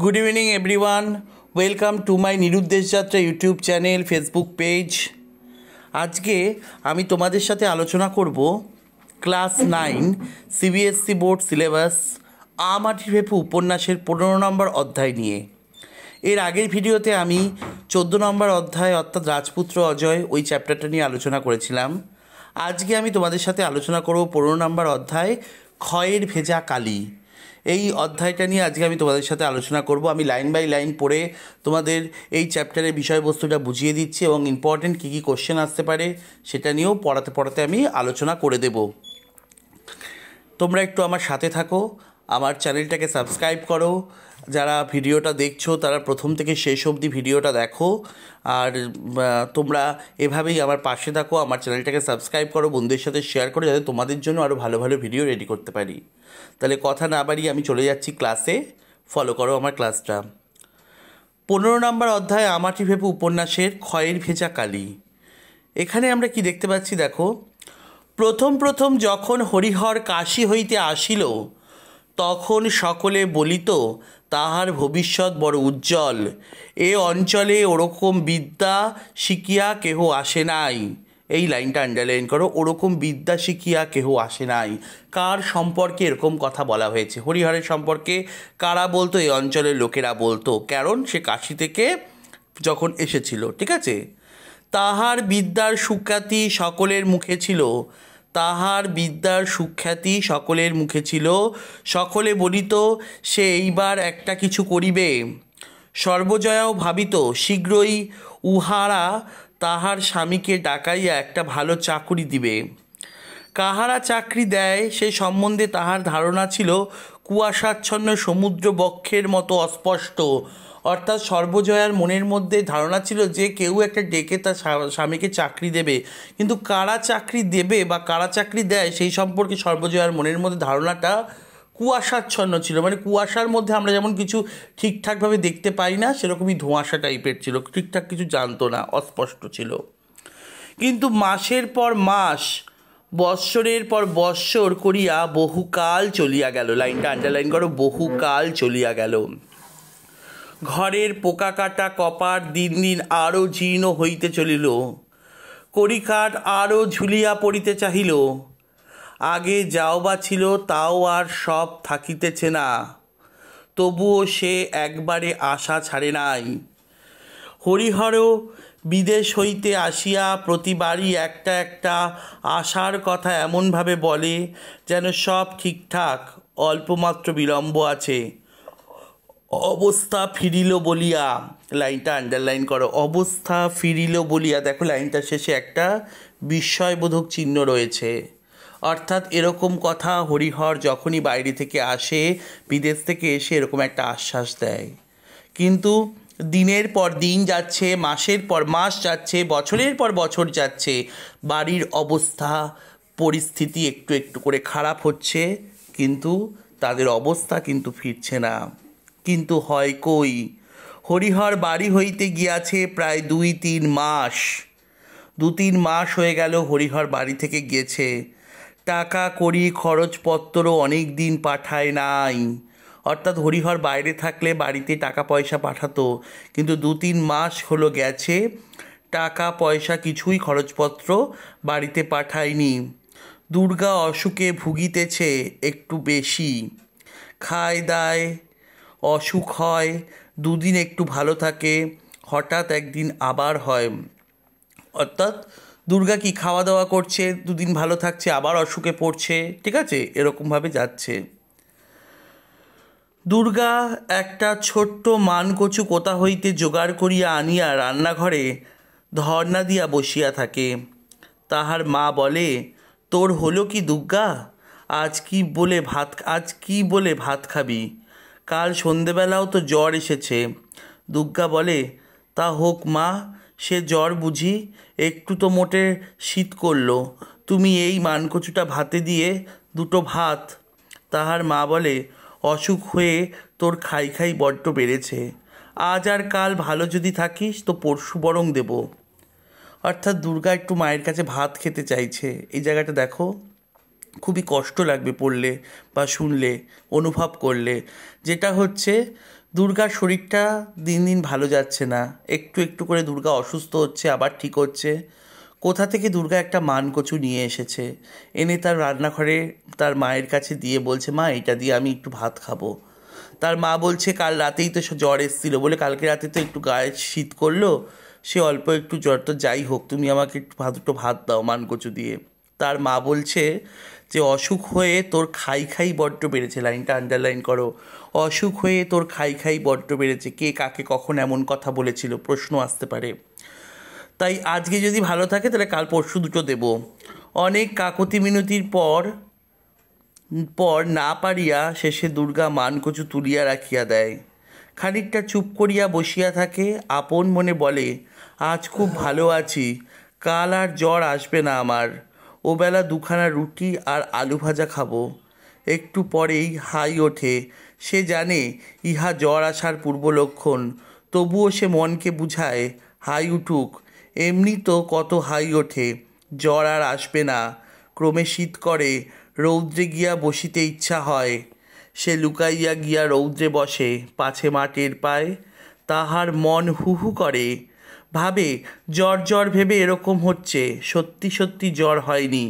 Good evening everyone, welcome to my নিরুদ্দেশ যাত্রা YouTube channel, Facebook page. আজকে আমি তোমাদের সাথে আলোচনা করব ক্লাস 9 সিবিএসসি বোর্ড সিলেবাস আমাটি ভেপু উপন্যাসের 15 নম্বর অধ্যায় নিয়ে। এর আগের ভিডিওতে আমি 14 নম্বর অধ্যায় অর্থাৎ রাজপুত্র অজয় ওই চ্যাপ্টারটা নিয়ে আলোচনা করেছিলাম। আজকে আমি তোমাদের সাথে আলোচনা করব 15 নম্বর অধ্যায় খয়ের ভেজা কালি। এই অধ্যায়টা নিয়ে আজকে আমি তোমাদের সাথে আলোচনা করব। আমি লাইন বাই লাইন পড়ে তোমাদের এই চ্যাপ্টারের বিষয়বস্তুটা বুঝিয়ে দিচ্ছি এবং ইম্পর্টেন্ট কী কী কোশ্চেন আসতে পারে সেটা নিয়েও পড়াতে পড়াতে আমি আলোচনা করে দেব। তোমরা একটু আমার সাথে থাকো, আমার চ্যানেলটাকে সাবস্ক্রাইব করো। যারা ভিডিওটা দেখছো তারা প্রথম থেকে শেষ অবধি ভিডিওটা দেখো, আর তোমরা এভাবেই আমার পাশে থাকো। আমার চ্যানেলটাকে সাবস্ক্রাইব করো, বন্ধুদের সাথে শেয়ার করো, যাতে তোমাদের জন্য আরও ভালো ভালো ভিডিও রেডি করতে পারি। তাহলে কথা না বাড়িয়ে আমি চলে যাচ্ছি ক্লাসে, ফলো করো আমার ক্লাসটা। 15 নম্বর অধ্যায় আমাটি ভেপু উপন্যাসের খয়ের ভেজা কালি। এখানে আমরা কি দেখতে পাচ্ছি দেখো। প্রথম প্রথম যখন হরিহর কাশী হইতে আসিল, তখন সকলে বলিত তাহার ভবিষ্যৎ বড় উজ্জ্বল। এ অঞ্চলে ওরকম বিদ্যা শিখিয়া কেহ আসে নাই। এই লাইনটা আন্ডারলাইন করো, ওরকম বিদ্যা শিখিয়া কেহ আসে নাই। কার সম্পর্কে এরকম কথা বলা হয়েছে? হরিহরের সম্পর্কে কারা বলতো? এই অঞ্চলের লোকেরা বলতো, কারণ সে কাশী থেকে যখন এসেছিল। ঠিক আছে। তাহার বিদ্যার সুখ্যাতি সকলের মুখে ছিল। তাহার বিদ্যার সুখ্যাতি সকলের মুখে ছিল। সকলে বলিত সে এইবার একটা কিছু করিবে। সর্বজয়াও ভাবিত শীঘ্রই উহারা তাহার স্বামীকে ডাকাইয়া একটা ভালো চাকুরি দিবে। কাহারা চাকরি দেয় সে সম্বন্ধে তাহার ধারণা ছিল কুয়াশাচ্ছন্ন সমুদ্র বক্ষের মতো অস্পষ্ট। অর্থাৎ সর্বজয়ার মনের মধ্যে ধারণা ছিল যে কেউ একটা ডেকে তার স্বামীকে চাকরি দেবে, কিন্তু কারা চাকরি দেবে বা কারা চাকরি দেয় সেই সম্পর্কে সর্বজয়ার মনের মধ্যে ধারণাটা কুয়াশাচ্ছন্ন ছিল। মানে কুয়াশার মধ্যে আমরা যেমন কিছু ঠিকঠাকভাবে দেখতে পাই না, সেরকমই ধোঁয়াশা টাইপের ছিল, ঠিকঠাক কিছু জানতো না, অস্পষ্ট ছিল। কিন্তু মাসের পর মাস, বৎসরের পর বৎসর করিয়া বহুকাল চলিয়া গেল। লাইনটা আন্ডারলাইন করো, বহুকাল চলিয়া গেল। ঘরের পোকা কাটা কপাট দিন দিন আরও জীর্ণ হইতে চলিল। কড়িকাঠ আরও ঝুলিয়া পড়িতে চাহিল। আগে যাও বা ছিল তাও আর সব থাকিতেছে না। তবুও সে একবারে আশা ছাড়ে নাই। হরিহরও বিদেশ হইতে আসিয়া প্রতিবারই একটা একটা আশার কথা এমনভাবে বলে যেন সব ঠিকঠাক, অল্পমাত্র বিলম্ব আছে। অবস্থা ফিরিল বলিয়া, লাইনটা আন্ডারলাইন করো, অবস্থা ফিরিল বলিয়া। দেখো লাইনটার শেষে একটা বিস্ময়বোধক চিহ্ন রয়েছে। অর্থাৎ এরকম কথা হরিহর যখনই বাইরে থেকে আসে, বিদেশ থেকে এসে এরকম একটা আশ্বাস দেয়। কিন্তু দিনের পর দিন যাচ্ছে, মাসের পর মাস যাচ্ছে, বছরের পর বছর যাচ্ছে, বাড়ির অবস্থা পরিস্থিতি একটু একটু করে খারাপ হচ্ছে, কিন্তু তাদের অবস্থা কিন্তু ফিরছে না। কিন্তু হয় কই, হরিহর বাড়ি হইতে গিয়াছে প্রায় 2-3 মাস। 2-3 মাস হয়ে গেল হরিহর বাড়ি থেকে গিয়েছে। টাকা কড়ি খরচপত্র অনেক দিন পাঠায় নাই। অর্থাৎ হরিহর বাইরে থাকলে বাড়িতে টাকা পয়সা পাঠাতো, কিন্তু 2-3 মাস হলো গেছে, টাকা পয়সা কিছুই খরচপত্র বাড়িতে পাঠায়নি। দুর্গা অসুখে ভুগিতেছে একটু বেশি। খায় দায়, অসুখ হয়, 2 দিন একটু ভালো থাকে, হঠাৎ একদিন আবার হয়। অর্থাৎ দুর্গা কি খাওয়া দাওয়া করছে, 2 দিন ভালো থাকছে, আবার অসুখে পড়ছে। ঠিক আছে, এরকমভাবে যাচ্ছে। দুর্গা একটা ছোট্ট মানকচু কোথা হইতে জোগাড় করিয়া আনিয়া রান্নাঘরে ধর্না দিয়া বসিয়া থাকে। তাহার মা বলে, তোর হলো কি দুর্গা? আজ কি বলে ভাত খাবি? কাল সন্ধেবেলাও তো জ্বর এসেছে। দুর্গা বলে, তা হোক মা, সে জ্বর বুঝি, একটু তো মোটে শীত করলো, তুমি এই মানকচুটা ভাতে দিয়ে 2টো ভাত। তাহার মা বলে, অসুখ হয়ে তোর খাই খাই বড্ড বেড়েছে, আজ আর কাল ভালো যদি থাকিস তো পরশু বরং দেব। অর্থাৎ দুর্গা একটু মায়ের কাছে ভাত খেতে চাইছে। এই জায়গাটা দেখো, খুবই কষ্ট লাগবে পড়লে বা শুনলে, অনুভব করলে। যেটা হচ্ছে দুর্গার শরীরটা দিন দিন ভালো যাচ্ছে না, একটু একটু করে দুর্গা অসুস্থ হচ্ছে, আবার ঠিক হচ্ছে। কোথা থেকে দুর্গা একটা মানকচু নিয়ে এসেছে, এনে তার রান্নাঘরে তার মায়ের কাছে দিয়ে বলছে, মা এটা দিয়ে আমি একটু ভাত খাবো। তার মা বলছে, কাল রাতেই তো জ্বর এসেছিলো, বলে কালকে রাতে তো একটু গায়ে শীত করলো, সে অল্প একটু জ্বর, তো যাই হোক তুমি আমাকে একটু দুটো ভাত দাও মানকচু দিয়ে। তার মা বলছে যে অসুখ হয়ে তোর খাই খাই বড্ড বেড়েছে, লাইনটা আন্ডারলাইন করো, অসুখ হয়ে তোর খাই খাই বড্ড বেড়েছে। কে কাকে কখন এমন কথা বলেছিল, প্রশ্ন আসতে পারে। তাই আজকে যদি ভালো থাকে তাহলে কাল পরশু দুটো দেব। অনেক কাকতি মিনতির পর পর না পারিয়া শেষে দুর্গা মানকচু তুলিয়া রাখিয়া দেয়। খানিকটা চুপ করিয়া বসিয়া থাকে, আপন মনে বলে, আজ খুব ভালো আছি, কাল আর জ্বর আসবে না আমার। ওবেলা দুখানা রুটি আর আলু ভাজা খাবো। একটু পরেই হাই ওঠে, সে জানে ইহা জ্বর আসার পূর্ব লক্ষণ। তবুও সে মনকে বুঝায়, হাই উঠুক, এমনি তো কত হাই ওঠে, জ্বর আর আসবে না। ক্রমে শীত করে, রৌদ্রে গিয়া বসিতে ইচ্ছা হয়। সে লুকাইয়া গিয়া রৌদ্রে বসে, পাছে মা টের পায়। তাহার মন হু হু করে, ভাবে জ্বর জ্বর ভেবে এরকম হচ্ছে, সত্যি সত্যি জ্বর হয়নি।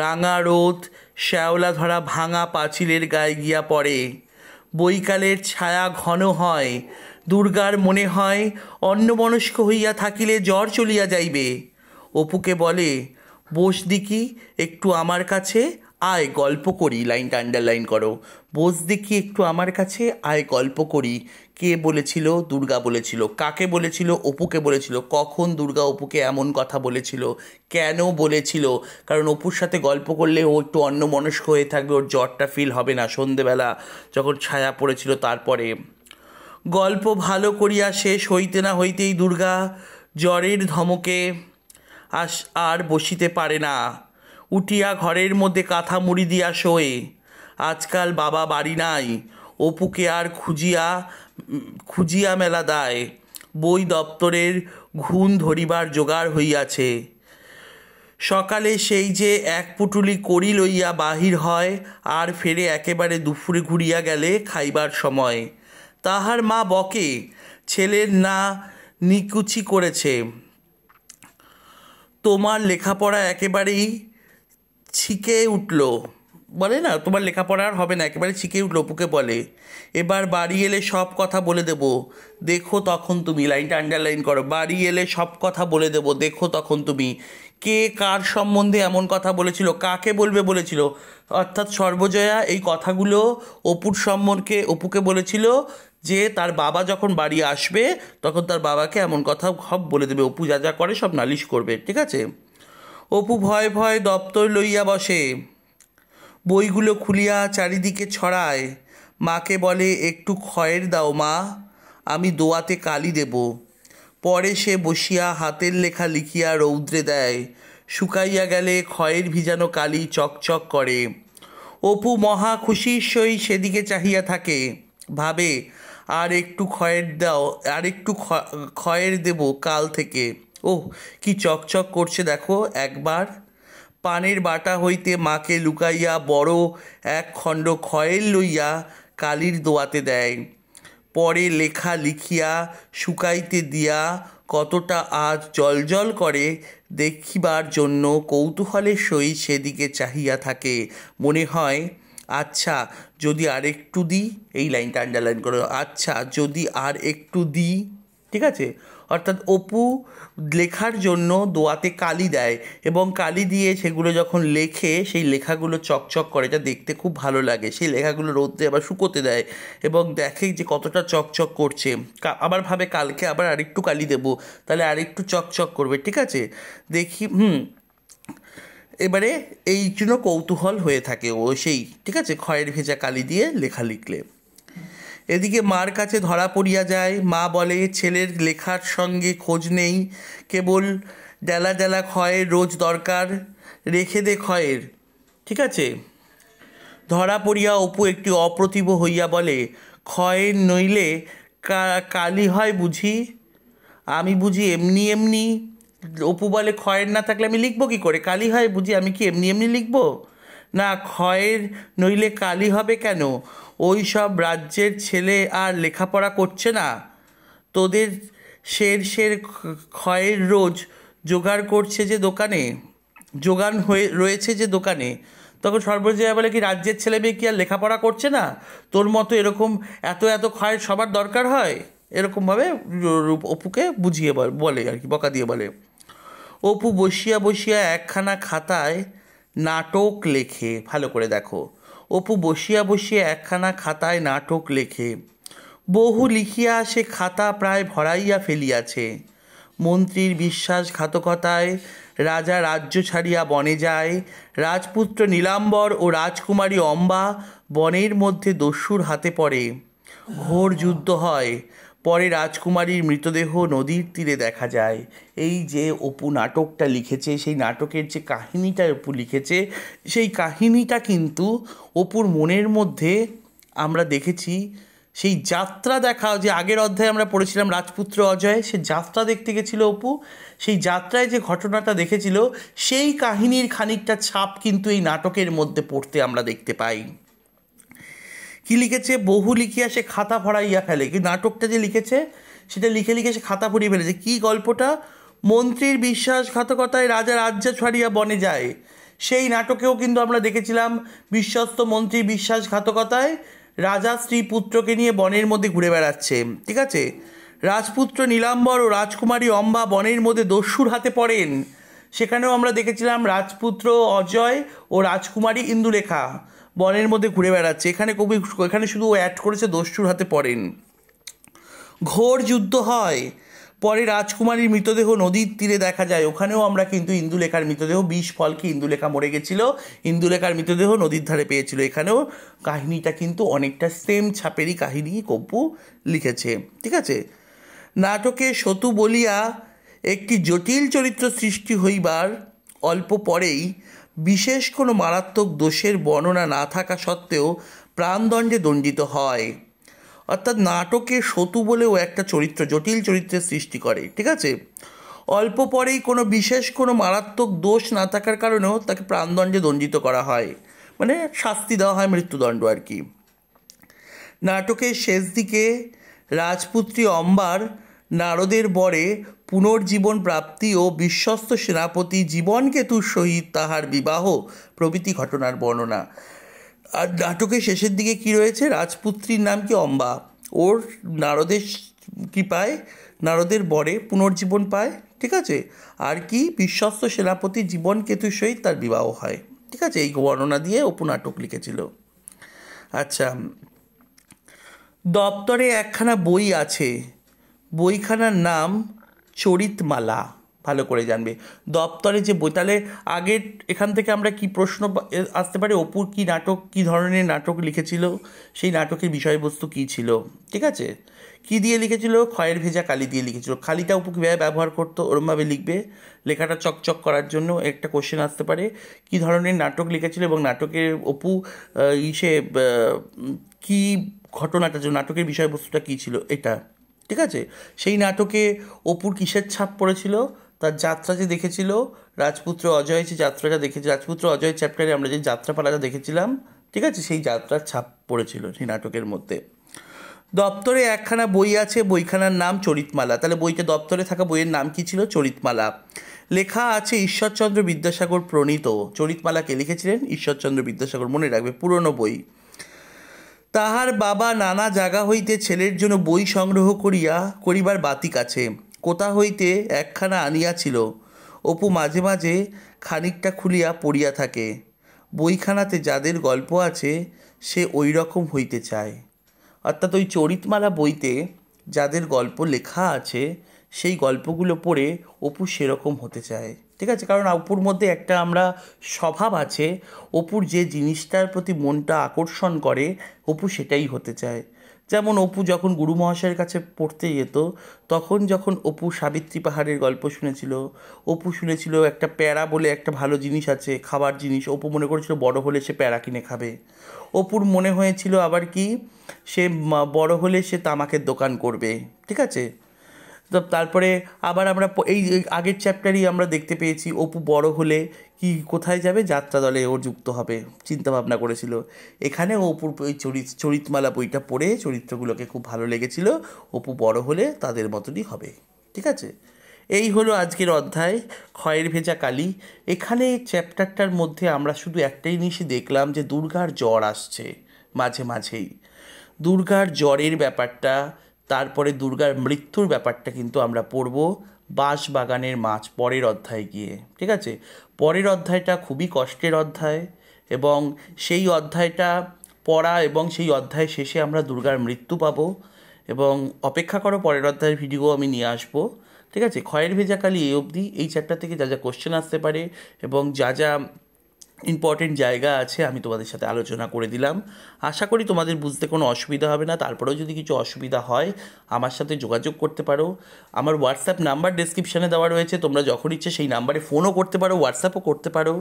রাঙা রোদ শ্যাওলা ধরা ভাঙা পাঁচিলের গায়ে গিয়া পড়ে, বৈকালের ছায়া ঘন হয়। দুর্গার মনে হয় অন্যমনস্ক হইয়া থাকিলে জ্বর চলিয়া যাইবে। অপুকে বলে, বস দিকি একটু আমার কাছে, আয় গল্প করি, লাইনটা আন্ডারলাইন করো, বস দেখি একটু আমার কাছে, আয় গল্প করি। কে বলেছিল? দুর্গা বলেছিল। কাকে বলেছিল? অপুকে বলেছিল। কখন দুর্গা অপুকে এমন কথা বলেছিল? কেন বলেছিল? কারণ অপুর সাথে গল্প করলে ও একটু অন্যমনস্ক হয়ে থাকবে, ওর জ্বরটা ফিল হবে না। সন্ধেবেলা যখন ছায়া পড়েছিল তারপরে গল্প ভালো করিয়া শেষ হইতে না হইতেই দুর্গা জ্বরের ধমকে আর বসিতে পারে না, উঠিয়া ঘরের মধ্যে কাঁথা মুড়ি দিয়া শোয়ে। আজকাল বাবা বাড়ি নাই, অপুকে আর খুঁজিয়া মেলা দায়। বই দপ্তরের ঘুণ ধরিবার জোগাড় হইয়াছে। সকালে সেই যে এক পুটুলি কড়ি লইয়া বাহির হয়, আর ফেরে একেবারে দুপুরে ঘুরিয়া গেলে খাইবার সময়। তাহার মা বকে, ছেলের না নিকুচি করেছে, তোমার লেখাপড়া একেবারেই ছিকে উঠল, বলে না তোমার লেখাপড়া আর হবে না, একেবারে ছিকে উঠল। অপুকে বলে, এবার বাড়ি এলে সব কথা বলে দেব, দেখো তখন তুমি, লাইনটা আন্ডারলাইন করো, বাড়ি এলে সব কথা বলে দেব, দেখো তখন তুমি। কে কার সম্বন্ধে এমন কথা বলেছিল, কাকে বলবে বলেছিল, অর্থাৎ সর্বজয়া এই কথাগুলো অপুর সম্পর্কে অপুকে বলেছিল যে তার বাবা যখন বাড়ি আসবে তখন তার বাবাকে এমন কথা সব বলে দেবে, অপু যা যা করে সব নালিশ করবে, ঠিক আছে। অপু ভয় ভয় দপ্তর লইয়া বসে, বইগুলো খুলিয়া চারিদিকে ছড়ায়। মাকে বলে, একটু খয়ের দাও মা, আমি দোয়াতে কালি দেব। পরে সে বসিয়া হাতের লেখা লিখিয়া রৌদ্রে দেয়। শুকাইয়া গেলে খয়ের ভিজানো কালি চকচক করে। অপু মহা খুশির সহিত সেদিকে চাহিয়া থাকে, ভাবে আর একটু খয়ের দাও, আর একটু খয়ের দেব কাল থেকে। ওহ, কি চকচক করছে দেখো একবার। পানের বাটা হইতে মাকে লুকাইয়া বড় এক খণ্ড খয়ের লইয়া কালির দোয়াতে দেয়। পরে লেখা লিখিয়া শুকাইতে দিয়া কতটা আজ জলজল করে দেখিবার জন্য কৌতূহলের সহিত সেদিকে চাহিয়া থাকে। মনে হয়, আচ্ছা যদি আর একটু দিই, এই লাইনটা আন্ডারলাইন করো, আচ্ছা যদি আর একটু দিই, ঠিক আছে। অর্থাৎ অপু লেখার জন্য দোয়াতে কালি দেয় এবং কালি দিয়ে সেগুলো যখন লেখে সেই লেখাগুলো চকচক করে, এটা দেখতে খুব ভালো লাগে। সেই লেখাগুলো রোদ্রে আবার শুকোতে দেয় এবং দেখে যে কতটা চকচক করছে, আবার ভাবে কালকে আবার আরেকটু কালি দেবো, তাহলে আরেকটু চকচক করবে, ঠিক আছে। দেখি এবারে এই জন্য কৌতূহল হয়ে থাকে ও সেই, ঠিক আছে, খয়ের ভেজা কালি দিয়ে লেখা লিখলে। এদিকে মার কাছে ধরা পড়িয়া যায়। মা বলে, ছেলের লেখার সঙ্গে খোঁজ নেই, কেবল ডেলা ডেলা খয়ের রোজ দরকার, রেখে দে খয়ের, ঠিক আছে। ধরা পড়িয়া অপু একটি অপ্রতিভ হইয়া বলে, খয়ের নইলে কালি হয় বুঝি? আমি বুঝি এমনি এমনি? অপু বলে, খয়ের না থাকলে আমি লিখবো কী করে? কালি হয় বুঝি? আমি কি এমনি এমনি লিখবো? না, খয়ের নইলে কালি হবে কেন? ওই সব রাজ্যের ছেলে আর লেখাপড়া করছে না, তোদের শের ক্ষয়ের রোজ জোগাড় করছে যে দোকানে, যোগান হয়ে রয়েছে যে দোকানে। তখন সর্বজয়া বলে কি রাজ্যের ছেলে মেয়ে কি আর লেখাপড়া করছে না, তোর মতো এরকম এত এত ক্ষয়ের সবার দরকার হয়, এরকমভাবে অপুকে বুঝিয়ে বলে আর কি, বকা দিয়ে বলে। অপু বসিয়া বসিয়া একখানা খাতায় নাটক লেখে। ভালো করে দেখো, অপু বসিয়া বসিয়া একখানা খাতায় নাটক লেখে। বহু লিখিয়া সে খাতা প্রায় ভরাইয়া ফেলিয়াছে। মন্ত্রীর বিশ্বাসঘাতকতায় রাজা রাজ্য ছাড়িয়া বনে যায়, রাজপুত্র নীলাম্বর ও রাজকুমারী অম্বা বনের মধ্যে দস্যুর হাতে পড়ে, ঘোর যুদ্ধ হয়, পরে রাজকুমারীর মৃতদেহ নদীর তীরে দেখা যায়। এই যে অপু নাটকটা লিখেছে, সেই নাটকের যে কাহিনীটা অপু লিখেছে, সেই কাহিনীটা কিন্তু অপুর মনের মধ্যে আমরা দেখেছি। সেই যাত্রা দেখা, যে আগের অধ্যায়ে আমরা পড়েছিলাম রাজপুত্র অজয়, সে যাত্রা দেখতে গেছিল অপু, সেই যাত্রায় যে ঘটনাটা দেখেছিল সেই কাহিনীর খানিকটা ছাপ কিন্তু এই নাটকের মধ্যে পড়তে আমরা দেখতে পাই। কি লিখেছে? বহু লিখিয়া সে খাতা ভরাইয়া ফেলে। কি নাটকটা যে লিখেছে সেটা লিখে লিখে সে খাতা ভরিয়ে ফেলেছে। কি গল্পটা? মন্ত্রীর বিশ্বাসঘাতকতায় রাজা রাজ্য ছাড়িয়া বনে যায়। সেই নাটকেও কিন্তু আমরা দেখেছিলাম বিশ্বস্ত মন্ত্রীর বিশ্বাসঘাতকতায় রাজা স্ত্রী পুত্রকে নিয়ে বনের মধ্যে ঘুরে বেড়াচ্ছে, ঠিক আছে। রাজপুত্র নীলাম্বর ও রাজকুমারী অম্বা বনের মধ্যে দস্যুর হাতে পড়েন, সেখানেও আমরা দেখেছিলাম রাজপুত্র অজয় ও রাজকুমারী ইন্দুলেখা বনের মধ্যে ঘুরে বেড়াচ্ছে। এখানে শুধু অ্যাড করেছে দস্যুর হাতে পড়েন। ঘোর যুদ্ধ হয়, পরে রাজকুমারীর মৃতদেহ নদীর তীরে দেখা যায়। ওখানেও আমরা কিন্তু ইন্দুলেখার মৃতদেহ, বিষ ফলকে ইন্দুলেখা মরে গেছিল, ইন্দুলেখার মৃতদেহ নদীর ধারে পেয়েছিল। এখানেও কাহিনীটা কিন্তু অনেকটা সেম ছাপেরই কাহিনী অপু লিখেছে, ঠিক আছে। নাটকে সতু বলিয়া একটি জটিল চরিত্র সৃষ্টি হইবার অল্প পরেই বিশেষ কোনো মারাত্মক দোষের বর্ণনা না থাকা সত্ত্বেও প্রাণদণ্ডে দণ্ডিত হয়। অর্থাৎ নাটকে সতু বলেও একটা চরিত্র, জটিল চরিত্রের সৃষ্টি করে, ঠিক আছে। অল্প পরেই কোনো বিশেষ কোনো মারাত্মক দোষ না থাকার কারণেও তাকে প্রাণদণ্ডে দণ্ডিত করা হয়, মানে শাস্তি দেওয়া হয়, মৃত্যুদণ্ড আর কি। নাটকের শেষ দিকে রাজপুত্রী অম্বার নারদের বরে পুনর্জীবন প্রাপ্তি ও বিশ্বস্ত সেনাপতি জীবনকেতুর সহিত তাহার বিবাহ প্রভৃতি ঘটনার বর্ণনা। আর নাটকের শেষের দিকে কি রয়েছে? রাজপুত্রীর নাম কি? অম্বা। ওর নারদের কৃপায়, নারদের বরে পুনর্জীবন পায়, ঠিক আছে। আর কি? বিশ্বস্ত সেনাপতি জীবনকেতুর সহিত তার বিবাহ হয়, ঠিক আছে। এই বর্ণনা দিয়ে অপু নাটক লিখেছিল। আচ্ছা, দপ্তরে একখানা বই আছে, বইখানার নাম চরিতমালা। ভালো করে জানবে দপ্তরে যে বই। তাহলে আগের এখান থেকে আমরা কি প্রশ্ন আসতে পারে? অপুর কি নাটক, কি ধরনের নাটক লিখেছিল, সেই নাটকের বিষয়বস্তু কী ছিল, ঠিক আছে। কি দিয়ে লিখেছিল? খয়ের ভেজা কালি দিয়ে লিখেছিল। খালিটা অপু কীভাবে ব্যবহার করতো, ওরমভাবে লিখবে। লেখাটা চকচক করার জন্য একটা কোশ্চেন আসতে পারে, কি ধরনের নাটক লিখেছিল এবং নাটকের অপু কি ঘটনাটা, যে নাটকের বিষয়বস্তুটা কী ছিল, এটা, ঠিক আছে। সেই নাটকে অপুর কিসের ছাপ পড়েছিল? তার যাত্রা যে দেখেছিল, রাজপুত্র অজয় যে যাত্রাটা দেখেছে, রাজপুত্র অজয় চ্যাপ্টারে আমরা যে যাত্রাপালাটা দেখেছিলাম, ঠিক আছে, সেই যাত্রার ছাপ পড়েছিল সেই নাটকের মধ্যে। দপ্তরে একখানা বই আছে, বইখানার নাম চরিতমালা। তাহলে বইটা, দপ্তরে থাকা বইয়ের নাম কি ছিল? চরিতমালা। লেখা আছে ঈশ্বরচন্দ্র বিদ্যাসাগর প্রণীত। চরিতমালাকে লিখেছিলেন ঈশ্বরচন্দ্র বিদ্যাসাগর, মনে রাখবে, পুরনো বই। তাহার বাবা নানা জায়গা হইতে ছেলের জন্য বই সংগ্রহ করিবার বাতিক আছে, কোথা হইতে একখানা আনিয়াছিল। অপু মাঝে মাঝে খানিকটা খুলিয়া পড়িয়া থাকে। বইখানাতে যাদের গল্প আছে সে ওই রকম হইতে চায়। অর্থাৎ ওই চরিতমালা বইতে যাদের গল্প লেখা আছে সেই গল্পগুলো পড়ে অপু সেরকম হতে চায়, ঠিক আছে। কারণ অপুর মধ্যে একটা আমরা স্বভাব আছে, অপুর যে জিনিসটার প্রতি মনটা আকর্ষণ করে অপু সেটাই হতে চায়। যেমন অপু যখন গুরু মহাশয়ের কাছে পড়তে যেত, তখন যখন অপু সাবিত্রী পাহাড়ের গল্প শুনেছিল, অপু শুনেছিল একটা প্যারা বলে একটা ভালো জিনিস আছে, খাবার জিনিস, অপু মনে করেছিল বড় হলে সে প্যারা কিনে খাবে। অপুর মনে হয়েছিল আবার কি, সে বড় হলে সে তামাকের দোকান করবে, ঠিক আছে। তো তারপরে আবার আমরা এই আগের চ্যাপ্টারই আমরা দেখতে পেয়েছি অপু বড় হলে কি কোথায় যাবে, যাত্রা দলে ও যুক্ত হবে চিন্তা ভাবনা করেছিল। এখানে অপুর ওই চরিতমালা বইটা পড়ে চরিত্রগুলোকে খুব ভালো লেগেছিল, অপু বড় হলে তাদের মতনই হবে। ঠিক আছে, এই হলো আজকের অধ্যায় খয়ের ভেজা কালী। এখানে চ্যাপ্টারটার মধ্যে আমরা শুধু একটাই জিনিসই দেখলাম যে দুর্গার জ্বর আসছে মাঝে মাঝেই, দুর্গার জ্বরের ব্যাপারটা, তারপরে দুর্গার মৃত্যুর ব্যাপারটা কিন্তু আমরা পড়ব বাঁশবাগানের মাছ পরের অধ্যায়ে গিয়ে। ঠিক আছে, পরের অধ্যায়টা খুবই কষ্টের অধ্যায়, এবং সেই অধ্যায়টা পড়া এবং সেই অধ্যায় শেষে আমরা দুর্গার মৃত্যু পাবো। এবং অপেক্ষা করো, পরের অধ্যায়ের ভিডিও আমি নিয়ে আসবো। ঠিক আছে, খয়ের ভেজা কালী এই অবধি। এই চ্যাপ্টার থেকে যা যা কোশ্চেন আসতে পারে এবং যা যা ইম্পর্টেন্ট জায়গা আছে আমি তোমাদের সাথে আলোচনা করে দিলাম। আশা করি তোমাদের বুঝতে কোনো অসুবিধা হবে না। তারপরেও যদি কিছু অসুবিধা হয় আমার সাথে যোগাযোগ করতে পারো। আমার হোয়াটসঅ্যাপ নাম্বার ডেসক্রিপশানে দেওয়া রয়েছে, তোমরা যখন ইচ্ছে সেই নাম্বারে ফোনও করতে পারো, হোয়াটসঅ্যাপও করতে পারো,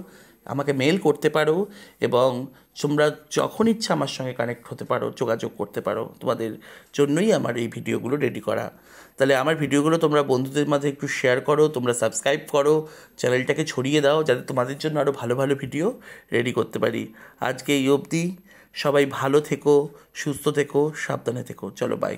আমাকে মেল করতে পারো, এবং তোমরা যখন ইচ্ছা আমার সঙ্গে কানেক্ট হতে পারো, যোগাযোগ করতে পারো। তোমাদের জন্যই আমার এই ভিডিওগুলো রেডি করা। তাহলে আমার ভিডিওগুলো তোমরা বন্ধুদের মাঝে একটু শেয়ার করো, তোমরা সাবস্ক্রাইব করো, চ্যানেলটাকে ছড়িয়ে দাও, যাতে তোমাদের জন্য আরও ভালো ভালো ভিডিও রেডি করতে পারি। আজকে এই অবধি, সবাই ভালো থেকো, সুস্থ থেকো, সাবধানে থেকো। চলো, বাই।